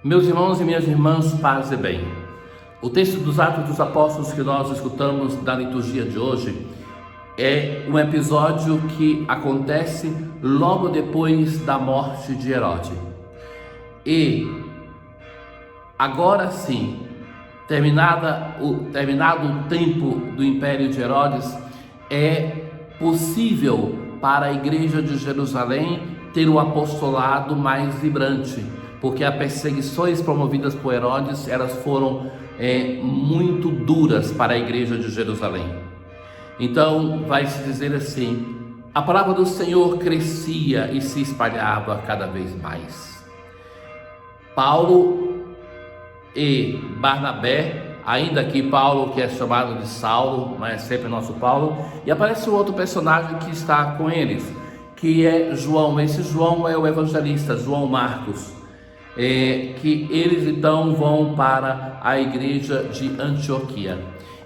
Meus irmãos e minhas irmãs, paz e bem. O texto dos Atos dos Apóstolos que nós escutamos da liturgia de hoje é um episódio que acontece logo depois da morte de Herodes. E agora sim, terminado o tempo do Império de Herodes, é possível para a Igreja de Jerusalém ter um apostolado mais vibrante, porque as perseguições promovidas por Herodes, elas foram muito duras para a Igreja de Jerusalém. Então vai se dizer assim: a palavra do Senhor crescia e se espalhava cada vez mais. Paulo e Barnabé, ainda que Paulo, que é chamado de Saulo, mas é sempre nosso Paulo, e aparece um outro personagem que está com eles, que é João. Esse João é o evangelista, João Marcos, que eles então vão para a igreja de Antioquia.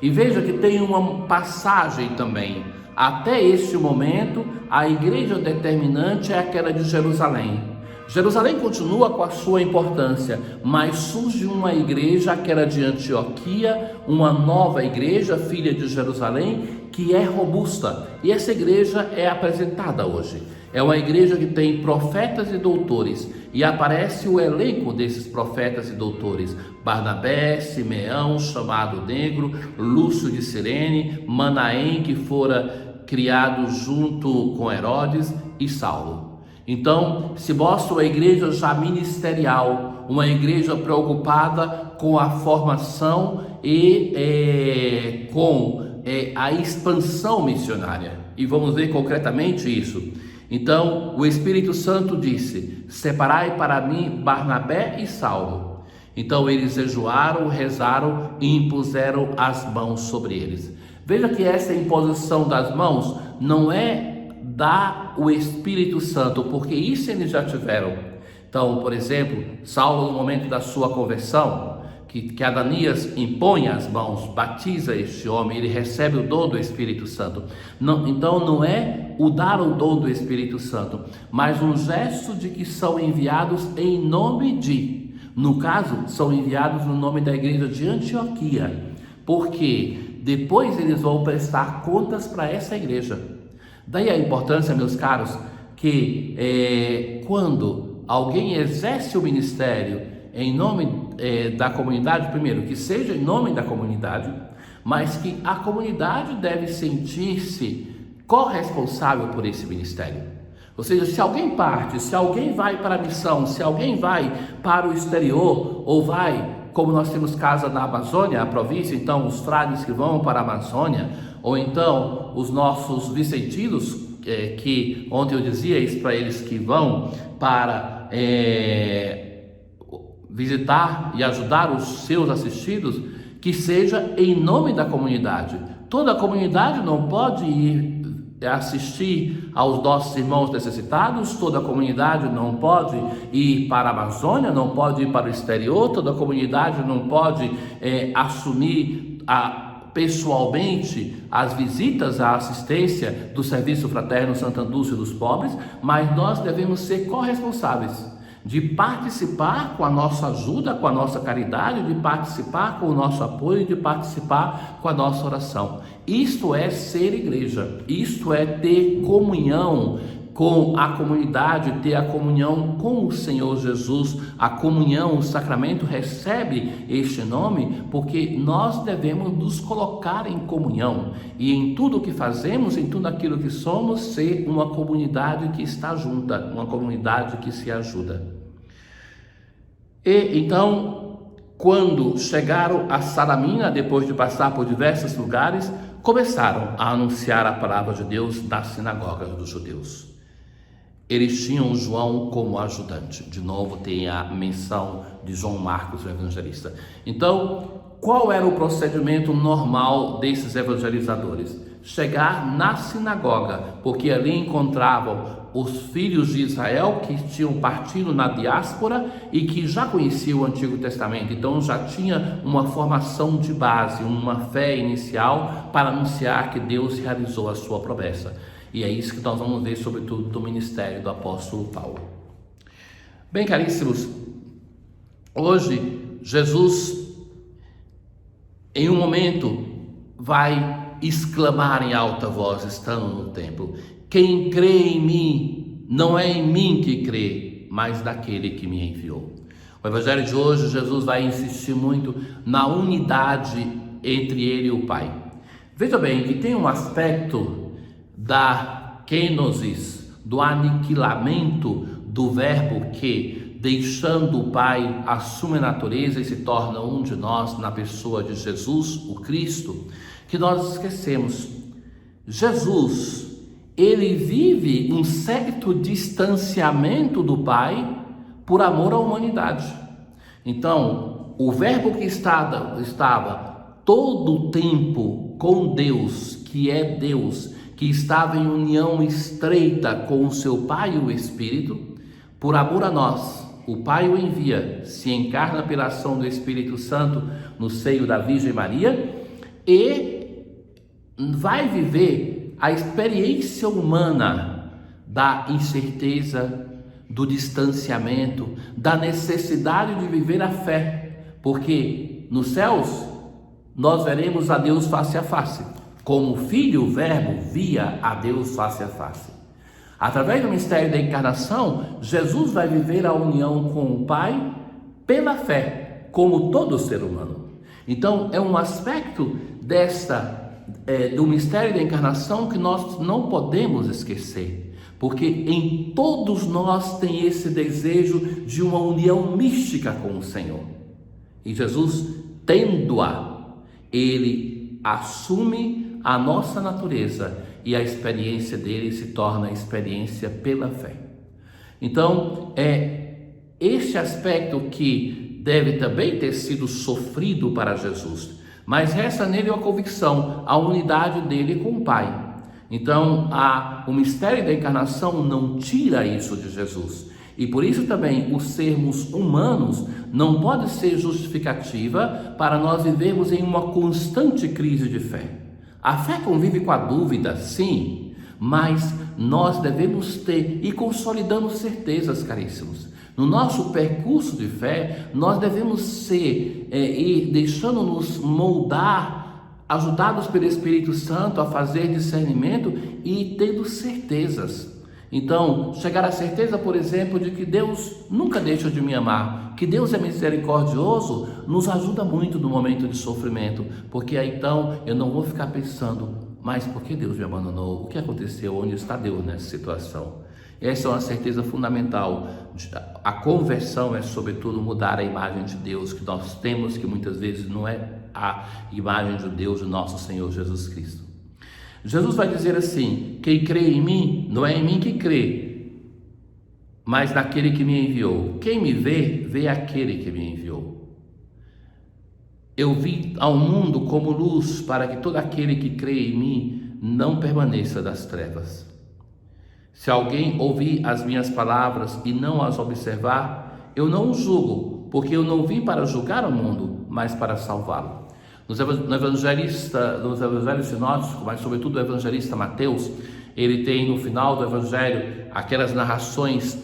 E veja que tem uma passagem também. Até este momento, a igreja determinante é aquela de Jerusalém. Jerusalém continua com a sua importância, mas surge uma igreja, aquela de Antioquia, uma nova igreja, filha de Jerusalém, que é robusta. E essa igreja é apresentada hoje. É uma igreja que tem profetas e doutores, e aparece o elenco desses profetas e doutores: Barnabé, Simeão, chamado Negro, Lúcio de Cirene, Manaém, que fora criado junto com Herodes, e Saulo. Então se mostra uma igreja já ministerial, uma igreja preocupada com a formação e com a expansão missionária. E vamos ver concretamente isso. Então o Espírito Santo disse: separai para mim Barnabé e Saulo. Então eles jejuaram, rezaram e impuseram as mãos sobre eles. Veja que essa imposição das mãos não é dar o Espírito Santo, porque isso eles já tiveram. Então, por exemplo, Saulo, no momento da sua conversão, que Ananias impõe as mãos, batiza este homem, ele recebe o dom do Espírito Santo. Não, então não é o dar o dom do Espírito Santo, mas um gesto de que são enviados em nome de, no caso, são enviados no nome da igreja de Antioquia, porque depois eles vão prestar contas para essa igreja. Daí a importância, meus caros, que quando alguém exerce o ministério em nome da comunidade, primeiro, que seja em nome da comunidade, mas que a comunidade deve sentir-se corresponsável por esse ministério. Ou seja, se alguém parte, se alguém vai para a missão, se alguém vai para o exterior, ou vai, como nós temos casa na Amazônia, a província, então os frades que vão para a Amazônia, ou então os nossos vicentinos, que ontem eu dizia isso para eles, que vão para visitar e ajudar os seus assistidos, que seja em nome da comunidade. Toda a comunidade não pode ir assistir aos nossos irmãos necessitados, toda a comunidade não pode ir para a Amazônia, não pode ir para o exterior, toda a comunidade não pode assumir pessoalmente as visitas à assistência do Serviço Fraterno Santo Antúncio dos Pobres, mas nós devemos ser corresponsáveis de participar com a nossa ajuda, com a nossa caridade, de participar com o nosso apoio, de participar com a nossa oração. Isto é ser igreja, isto é ter comunhão com a comunidade, ter a comunhão com o Senhor Jesus. A comunhão, o sacramento recebe este nome porque nós devemos nos colocar em comunhão e em tudo o que fazemos, em tudo aquilo que somos, ser uma comunidade que está junta, uma comunidade que se ajuda. E então, quando chegaram a Salamina, depois de passar por diversos lugares, começaram a anunciar a palavra de Deus nas sinagogas dos judeus. Eles tinham João como ajudante. De novo tem a menção de João Marcos, o evangelista. Então, qual era o procedimento normal desses evangelizadores? Chegar na sinagoga, porque ali encontravam os filhos de Israel que tinham partido na diáspora e que já conheciam o Antigo Testamento. Então já tinha uma formação de base, uma fé inicial para anunciar que Deus realizou a sua promessa. E é isso que nós vamos ver, sobretudo, do ministério do apóstolo Paulo. Bem, caríssimos, Hoje, Jesus, em um momento, vai exclamar em alta voz, estando no templo: quem crê em mim, não é em mim que crê, mas naquele que me enviou. O evangelho de hoje, Jesus vai insistir muito na unidade entre ele e o Pai. Veja bem que tem um aspecto da kenosis, do aniquilamento do verbo que, deixando o Pai, assume a natureza e se torna um de nós na pessoa de Jesus, o Cristo, que nós esquecemos. Jesus, ele vive um certo distanciamento do Pai por amor à humanidade. Então, o verbo que estava todo o tempo com Deus, que é Deus, que estava em união estreita com o seu Pai e o Espírito, por amor a nós, o Pai o envia, se encarna pela ação do Espírito Santo no seio da Virgem Maria e vai viver a experiência humana da incerteza, do distanciamento, da necessidade de viver a fé, porque nos céus nós veremos a Deus face a face, como o Filho, o Verbo, via a Deus face a face. Através do mistério da encarnação, Jesus vai viver a união com o Pai pela fé, como todo ser humano. Então, é um aspecto do mistério da encarnação que nós não podemos esquecer, porque em todos nós tem esse desejo de uma união mística com o Senhor. E Jesus, tendo-a, ele assume a nossa natureza e a experiência dele se torna a experiência pela fé. Então, é este aspecto que deve também ter sido sofrido para Jesus, mas resta nele a convicção, a unidade dele com o Pai. Então, o mistério da encarnação não tira isso de Jesus. E por isso também os sermos humanos não pode ser justificativa para nós vivermos em uma constante crise de fé. A fé convive com a dúvida, sim, mas nós devemos ter e consolidando certezas, caríssimos. No nosso percurso de fé, nós devemos ser e deixando-nos moldar, ajudados pelo Espírito Santo a fazer discernimento e tendo certezas. Então, chegar à certeza, por exemplo, de que Deus nunca deixa de me amar, que Deus é misericordioso, nos ajuda muito no momento de sofrimento, porque aí então eu não vou ficar pensando, mas por que Deus me abandonou? O que aconteceu? Onde está Deus nessa situação? Essa é uma certeza fundamental. A conversão é, sobretudo, mudar a imagem de Deus que nós temos, que muitas vezes não é a imagem de Deus, de nosso Senhor Jesus Cristo. Jesus vai dizer assim: quem crê em mim, não é em mim que crê, mas naquele que me enviou. Quem me vê, vê aquele que me enviou. Eu vim ao mundo como luz, para que todo aquele que crê em mim não permaneça das trevas. Se alguém ouvir as minhas palavras e não as observar, eu não o julgo, porque eu não vim para julgar o mundo, mas para salvá-lo. Nos evangelhos sinóticos, mas sobretudo o evangelista Mateus, ele tem no final do evangelho aquelas narrações,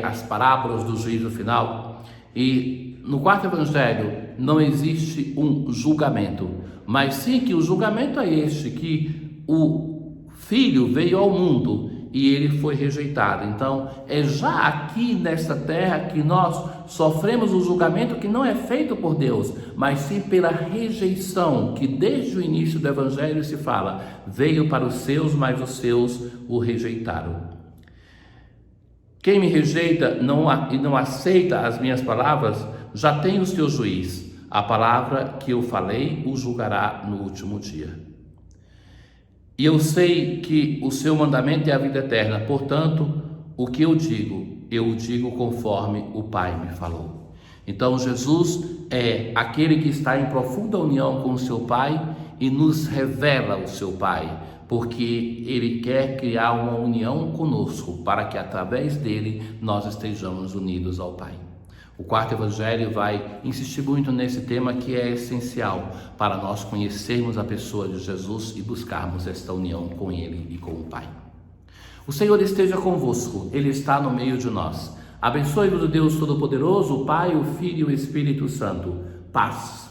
as parábolas do juízo final. E no quarto evangelho não existe um julgamento, mas sim que o julgamento é este, que o Filho veio ao mundo e ele foi rejeitado. Então, é já aqui nesta terra que nós sofremos o julgamento que não é feito por Deus, mas sim pela rejeição, que desde o início do Evangelho se fala: veio para os seus, mas os seus o rejeitaram. Quem me rejeita e não aceita as minhas palavras, já tem o seu juiz. A palavra que eu falei o julgará no último dia. E eu sei que o seu mandamento é a vida eterna, portanto, o que eu digo conforme o Pai me falou. Então, Jesus é aquele que está em profunda união com o seu Pai e nos revela o seu Pai, porque Ele quer criar uma união conosco, para que através dele nós estejamos unidos ao Pai. O quarto evangelho vai insistir muito nesse tema, que é essencial para nós conhecermos a pessoa de Jesus e buscarmos esta união com Ele e com o Pai. O Senhor esteja convosco, Ele está no meio de nós. Abençoe-vos o Deus Todo-Poderoso, o Pai, o Filho e o Espírito Santo. Paz.